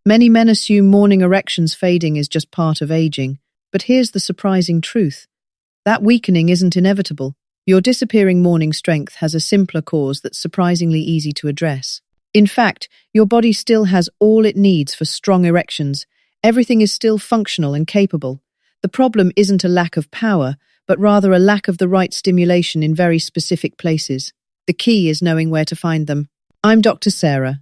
Many men assume morning erections fading is just part of aging, but here's the surprising truth. That weakening isn't inevitable. Your disappearing morning strength has a simpler cause that's surprisingly easy to address. In fact, your body still has all it needs for strong erections. Everything is still functional and capable. The problem isn't a lack of power, but rather a lack of the right stimulation in very specific places. The key is knowing where to find them. I'm Dr. Sarah,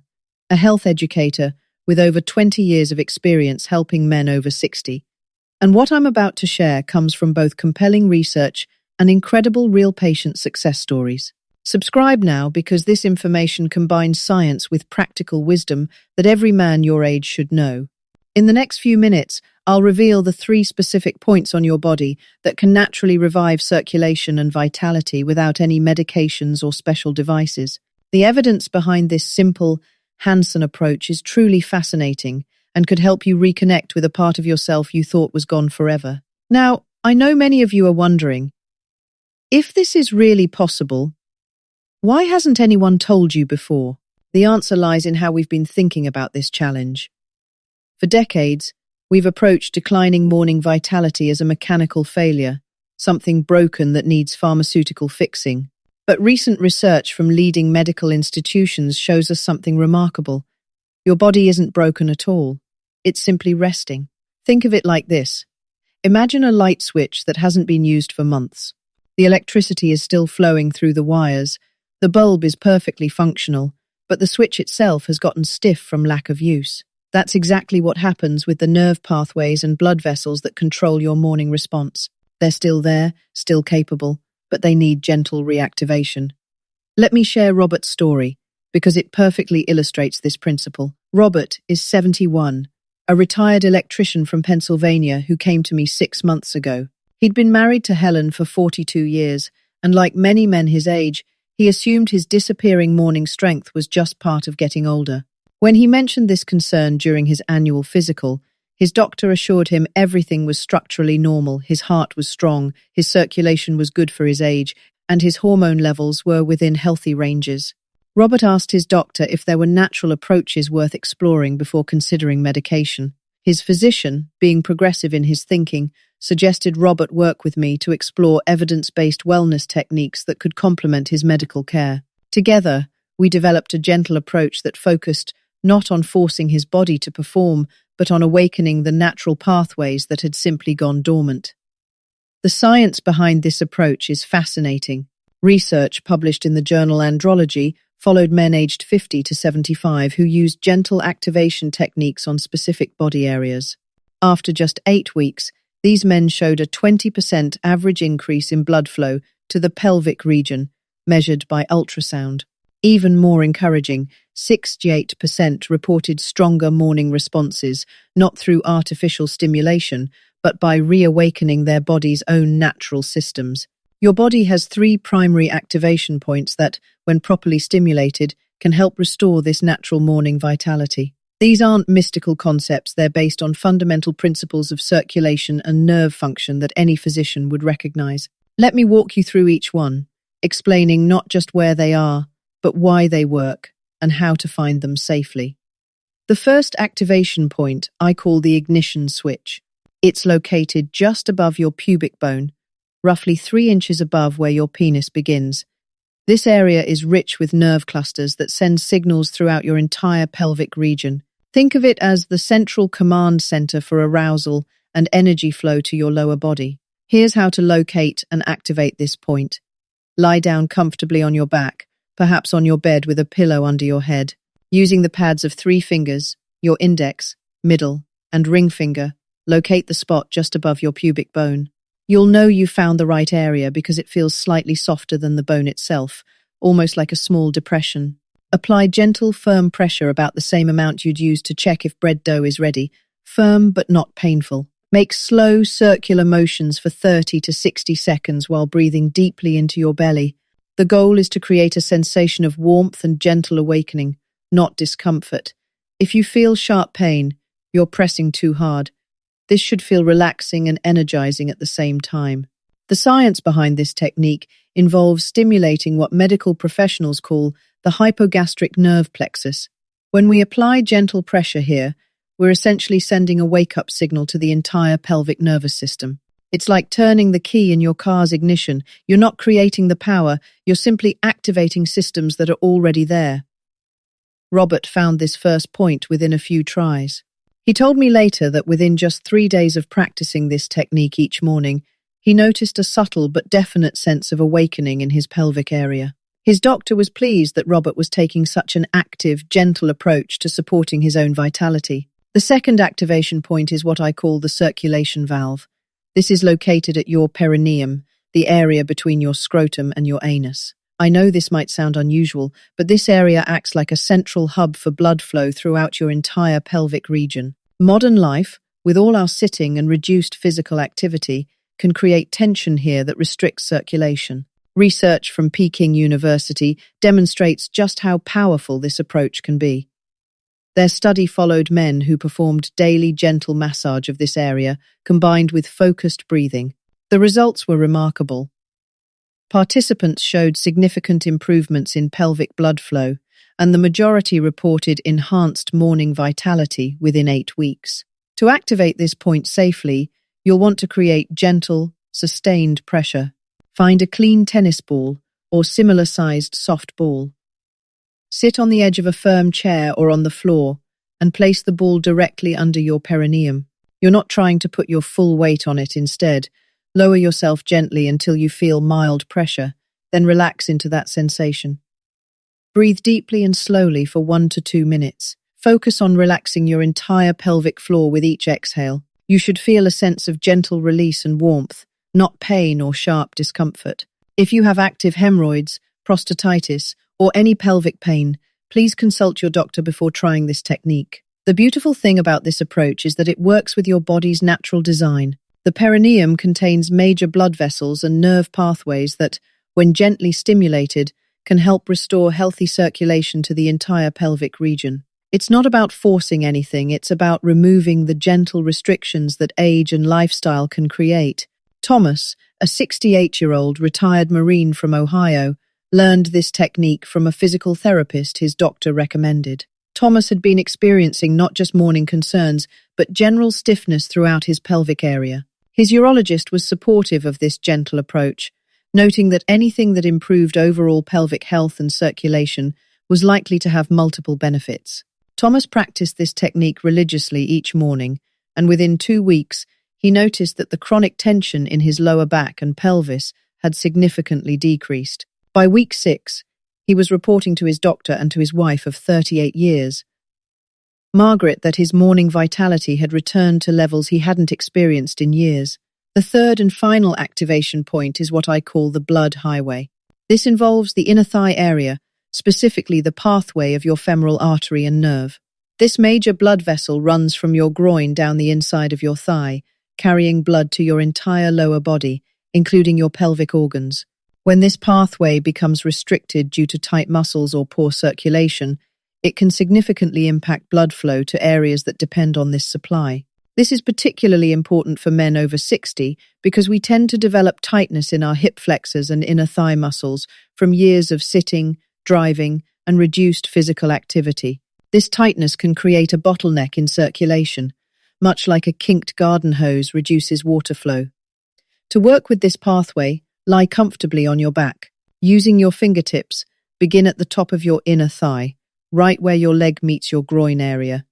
a health educator with over 20 years of experience helping men over 60. And what I'm about to share comes from both compelling research and incredible real patient success stories. Subscribe now because this information combines science with practical wisdom that every man your age should know. In the next few minutes, I'll reveal the 3 specific points on your body that can naturally revive circulation and vitality without any medications or special devices. The evidence behind this simple, hands-on approach is truly fascinating and could help you reconnect with a part of yourself you thought was gone forever. Now, I know many of you are wondering, if this is really possible, why hasn't anyone told you before? The answer lies in how we've been thinking about this challenge. For decades, we've approached declining morning vitality as a mechanical failure, something broken that needs pharmaceutical fixing. But recent research from leading medical institutions shows us something remarkable. Your body isn't broken at all. It's simply resting. Think of it like this. Imagine a light switch that hasn't been used for months. The electricity is still flowing through the wires. The bulb is perfectly functional, but the switch itself has gotten stiff from lack of use. That's exactly what happens with the nerve pathways and blood vessels that control your morning response. They're still there, still capable, but they need gentle reactivation. Let me share Robert's story, because it perfectly illustrates this principle. Robert is 71, a retired electrician from Pennsylvania who came to me 6 months ago. He'd been married to Helen for 42 years, and like many men his age, he assumed his disappearing morning strength was just part of getting older. When he mentioned this concern during his annual physical, his doctor assured him everything was structurally normal, his heart was strong, his circulation was good for his age, and his hormone levels were within healthy ranges. Robert asked his doctor if there were natural approaches worth exploring before considering medication. His physician, being progressive in his thinking, suggested Robert work with me to explore evidence-based wellness techniques that could complement his medical care. Together, we developed a gentle approach that focused not on forcing his body to perform, but on awakening the natural pathways that had simply gone dormant. The science behind this approach is fascinating. Research published in the journal Andrology followed men aged 50 to 75 who used gentle activation techniques on specific body areas. After just 8 weeks, these men showed a 20% average increase in blood flow to the pelvic region, measured by ultrasound. Even more encouraging, 68% reported stronger morning responses, not through artificial stimulation, but by reawakening their body's own natural systems. Your body has 3 primary activation points that, when properly stimulated, can help restore this natural morning vitality. These aren't mystical concepts, they're based on fundamental principles of circulation and nerve function that any physician would recognize. Let me walk you through each one, explaining not just where they are, but why they work and how to find them safely. The first activation point I call the ignition switch. It's located just above your pubic bone, roughly 3 inches above where your penis begins. This area is rich with nerve clusters that send signals throughout your entire pelvic region. Think of it as the central command center for arousal and energy flow to your lower body. Here's how to locate and activate this point. Lie down comfortably on your back, perhaps on your bed with a pillow under your head. Using the pads of 3 fingers, your index, middle, and ring finger, locate the spot just above your pubic bone. You'll know you found the right area because it feels slightly softer than the bone itself, almost like a small depression. Apply gentle, firm pressure about the same amount you'd use to check if bread dough is ready, firm but not painful. Make slow, circular motions for 30 to 60 seconds while breathing deeply into your belly. The goal is to create a sensation of warmth and gentle awakening, not discomfort. If you feel sharp pain, you're pressing too hard. This should feel relaxing and energizing at the same time. The science behind this technique involves stimulating what medical professionals call the hypogastric nerve plexus. When we apply gentle pressure here, we're essentially sending a wake-up signal to the entire pelvic nervous system. It's like turning the key in your car's ignition. You're not creating the power, you're simply activating systems that are already there. Robert found this first point within a few tries. He told me later that within just 3 days of practicing this technique each morning, he noticed a subtle but definite sense of awakening in his pelvic area. His doctor was pleased that Robert was taking such an active, gentle approach to supporting his own vitality. The second activation point is what I call the circulation valve. This is located at your perineum, the area between your scrotum and your anus. I know this might sound unusual, but this area acts like a central hub for blood flow throughout your entire pelvic region. Modern life, with all our sitting and reduced physical activity, can create tension here that restricts circulation. Research from Peking University demonstrates just how powerful this approach can be. Their study followed men who performed daily gentle massage of this area, combined with focused breathing. The results were remarkable. Participants showed significant improvements in pelvic blood flow, and the majority reported enhanced morning vitality within 8 weeks. To activate this point safely, you'll want to create gentle, sustained pressure. Find a clean tennis ball or similar-sized soft ball. Sit on the edge of a firm chair or on the floor and place the ball directly under your perineum. You're not trying to put your full weight on it. Instead, lower yourself gently until you feel mild pressure, then relax into that sensation. Breathe deeply and slowly for 1 to 2 minutes. Focus on relaxing your entire pelvic floor with each exhale. You should feel a sense of gentle release and warmth, not pain or sharp discomfort. If you have active hemorrhoids, prostatitis, or any pelvic pain, please consult your doctor before trying this technique. The beautiful thing about this approach is that it works with your body's natural design. The perineum contains major blood vessels and nerve pathways that, when gently stimulated, can help restore healthy circulation to the entire pelvic region. It's not about forcing anything, it's about removing the gentle restrictions that age and lifestyle can create. Thomas, a 68-year-old retired Marine from Ohio, learned this technique from a physical therapist his doctor recommended. Thomas had been experiencing not just morning concerns, but general stiffness throughout his pelvic area. His urologist was supportive of this gentle approach, noting that anything that improved overall pelvic health and circulation was likely to have multiple benefits. Thomas practiced this technique religiously each morning, and within 2 weeks, he noticed that the chronic tension in his lower back and pelvis had significantly decreased. By week 6, he was reporting to his doctor and to his wife of 38 years, Margaret, that his morning vitality had returned to levels he hadn't experienced in years. The third and final activation point is what I call the blood highway. This involves the inner thigh area, specifically the pathway of your femoral artery and nerve. This major blood vessel runs from your groin down the inside of your thigh, carrying blood to your entire lower body, including your pelvic organs. When this pathway becomes restricted due to tight muscles or poor circulation, it can significantly impact blood flow to areas that depend on this supply. This is particularly important for men over 60 because we tend to develop tightness in our hip flexors and inner thigh muscles from years of sitting, driving, and reduced physical activity. This tightness can create a bottleneck in circulation, much like a kinked garden hose reduces water flow. To work with this pathway, lie comfortably on your back. Using your fingertips, begin at the top of your inner thigh, right where your leg meets your groin area.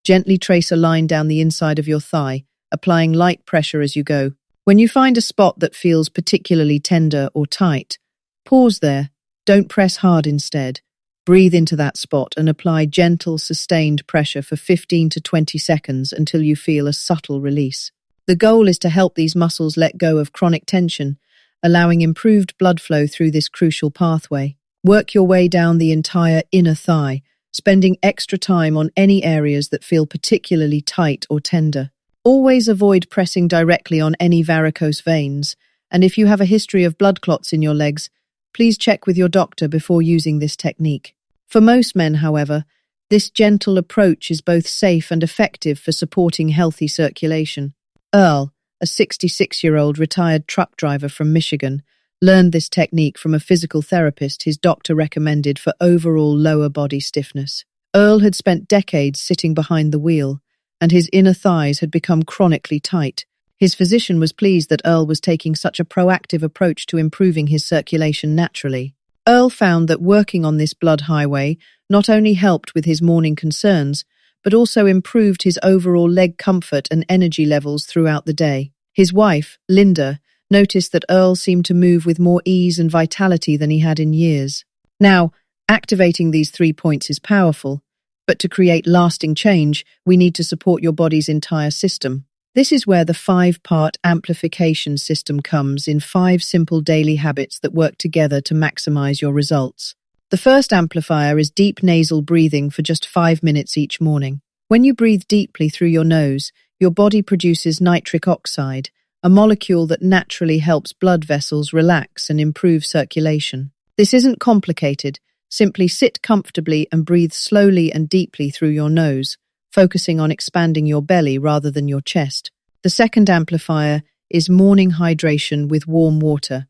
Gently trace a line down the inside of your thigh, applying light pressure as you go. When you find a spot that feels particularly tender or tight, pause there. Don't press hard instead. Breathe into that spot and apply gentle, sustained pressure for 15 to 20 seconds until you feel a subtle release. The goal is to help these muscles let go of chronic tension, allowing improved blood flow through this crucial pathway. Work your way down the entire inner thigh, spending extra time on any areas that feel particularly tight or tender. Always avoid pressing directly on any varicose veins, and if you have a history of blood clots in your legs, please check with your doctor before using this technique. For most men, however, this gentle approach is both safe and effective for supporting healthy circulation. Earl, a 66-year-old retired truck driver from Michigan, learned this technique from a physical therapist his doctor recommended for overall lower body stiffness. Earl had spent decades sitting behind the wheel, and his inner thighs had become chronically tight. His physician was pleased that Earl was taking such a proactive approach to improving his circulation naturally. Earl found that working on this blood highway not only helped with his morning concerns, but also improved his overall leg comfort and energy levels throughout the day. His wife, Linda, noticed that Earl seemed to move with more ease and vitality than he had in years. Now, activating these 3 points is powerful, but to create lasting change, we need to support your body's entire system. This is where the 5-part amplification system comes in 5 simple daily habits that work together to maximize your results. The first amplifier is deep nasal breathing for just 5 minutes each morning. When you breathe deeply through your nose, your body produces nitric oxide, a molecule that naturally helps blood vessels relax and improve circulation. This isn't complicated. Simply sit comfortably and breathe slowly and deeply through your nose, focusing on expanding your belly rather than your chest. The second amplifier is morning hydration with warm water.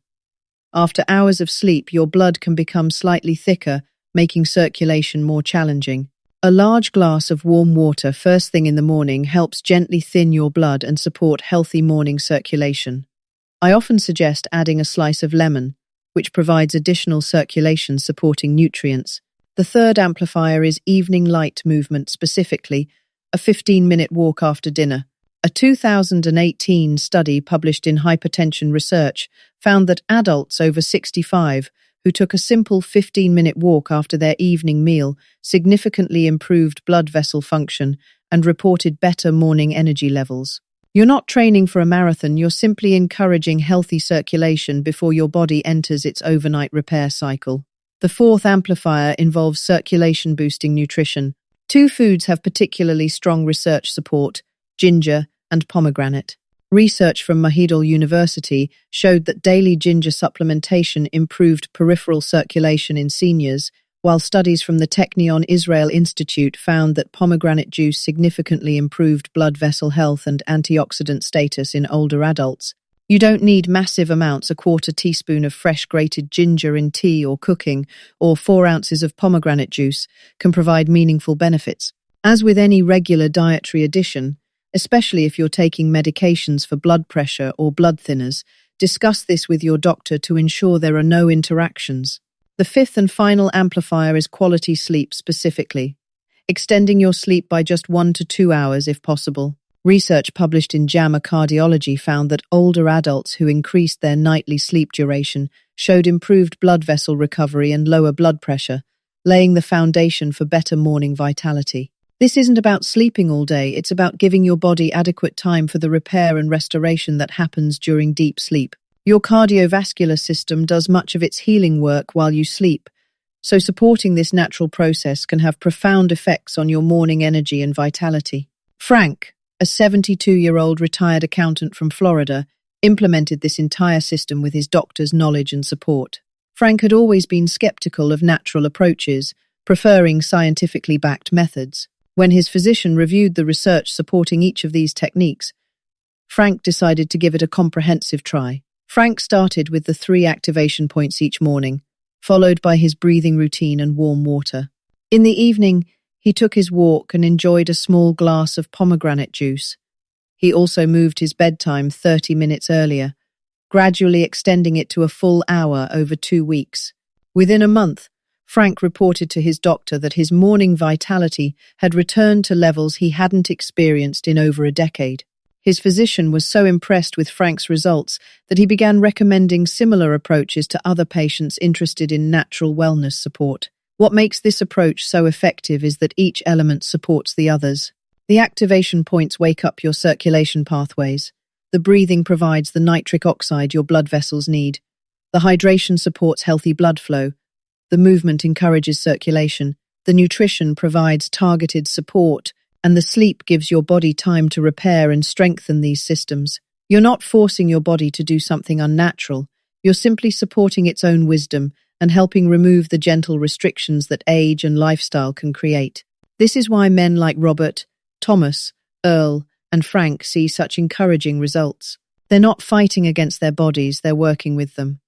After hours of sleep, your blood can become slightly thicker, making circulation more challenging. A large glass of warm water first thing in the morning helps gently thin your blood and support healthy morning circulation. I often suggest adding a slice of lemon, which provides additional circulation supporting nutrients. The third amplifier is evening light movement, specifically a 15-minute walk after dinner. A 2018 study published in Hypertension Research found that adults over 65 who took a simple 15-minute walk after their evening meal significantly improved blood vessel function and reported better morning energy levels. You're not training for a marathon, you're simply encouraging healthy circulation before your body enters its overnight repair cycle. The fourth amplifier involves circulation-boosting nutrition. 2 foods have particularly strong research support: ginger and pomegranate. Research from Manhood University showed that daily ginger supplementation improved peripheral circulation in seniors, while studies from the Technion Israel Institute found that pomegranate juice significantly improved blood vessel health and antioxidant status in older adults. You don't need massive amounts, a 1/4 teaspoon of fresh grated ginger in tea or cooking, or 4 ounces of pomegranate juice can provide meaningful benefits. As with any regular dietary addition, especially if you're taking medications for blood pressure or blood thinners, discuss this with your doctor to ensure there are no interactions. The fifth and final amplifier is quality sleep, specifically extending your sleep by just 1 to 2 hours if possible. Research published in JAMA Cardiology found that older adults who increased their nightly sleep duration showed improved blood vessel recovery and lower blood pressure, laying the foundation for better morning vitality. This isn't about sleeping all day, it's about giving your body adequate time for the repair and restoration that happens during deep sleep. Your cardiovascular system does much of its healing work while you sleep, so supporting this natural process can have profound effects on your morning energy and vitality. Frank, a 72-year-old retired accountant from Florida, implemented this entire system with his doctor's knowledge and support. Frank had always been skeptical of natural approaches, preferring scientifically backed methods. When his physician reviewed the research supporting each of these techniques, Frank decided to give it a comprehensive try. Frank started with the 3 activation points each morning, followed by his breathing routine and warm water. In the evening, he took his walk and enjoyed a small glass of pomegranate juice. He also moved his bedtime 30 minutes earlier, gradually extending it to a full hour over 2 weeks. Within a month, Frank reported to his doctor that his morning vitality had returned to levels he hadn't experienced in over a decade. His physician was so impressed with Frank's results that he began recommending similar approaches to other patients interested in natural wellness support. What makes this approach so effective is that each element supports the others. The activation points wake up your circulation pathways. The breathing provides the nitric oxide your blood vessels need. The hydration supports healthy blood flow. The movement encourages circulation. The nutrition provides targeted support. And the sleep gives your body time to repair and strengthen these systems. You're not forcing your body to do something unnatural. You're simply supporting its own wisdom and helping remove the gentle restrictions that age and lifestyle can create. This is why men like Robert, Thomas, Earl, and Frank see such encouraging results. They're not fighting against their bodies, they're working with them.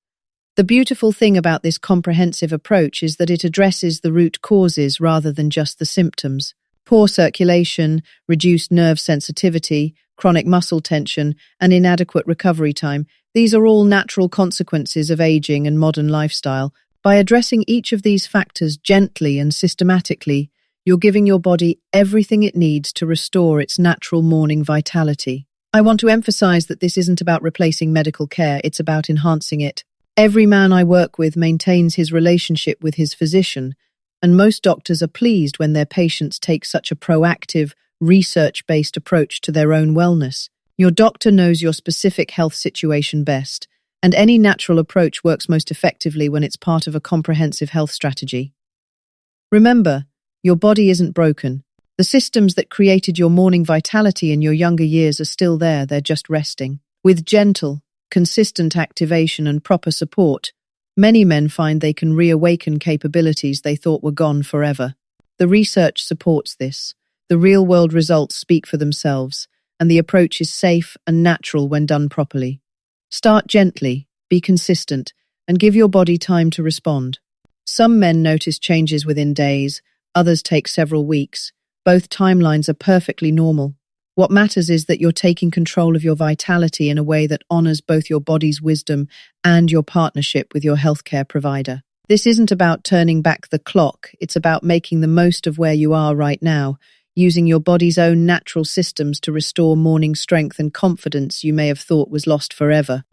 The beautiful thing about this comprehensive approach is that it addresses the root causes rather than just the symptoms. Poor circulation, reduced nerve sensitivity, chronic muscle tension, and inadequate recovery time, these are all natural consequences of aging and modern lifestyle. By addressing each of these factors gently and systematically, you're giving your body everything it needs to restore its natural morning vitality. I want to emphasize that this isn't about replacing medical care, it's about enhancing it. Every man I work with maintains his relationship with his physician, and most doctors are pleased when their patients take such a proactive, research-based approach to their own wellness. Your doctor knows your specific health situation best, and any natural approach works most effectively when it's part of a comprehensive health strategy. Remember, your body isn't broken. The systems that created your morning vitality in your younger years are still there, they're just resting. With gentle, consistent activation and proper support, many men find they can reawaken capabilities they thought were gone forever. The research supports this. The real-world results speak for themselves, and the approach is safe and natural when done properly. Start gently, be consistent, and give your body time to respond. Some men notice changes within days, others take several weeks. Both timelines are perfectly normal. What matters is that you're taking control of your vitality in a way that honors both your body's wisdom and your partnership with your healthcare provider. This isn't about turning back the clock, it's about making the most of where you are right now, using your body's own natural systems to restore morning strength and confidence you may have thought was lost forever.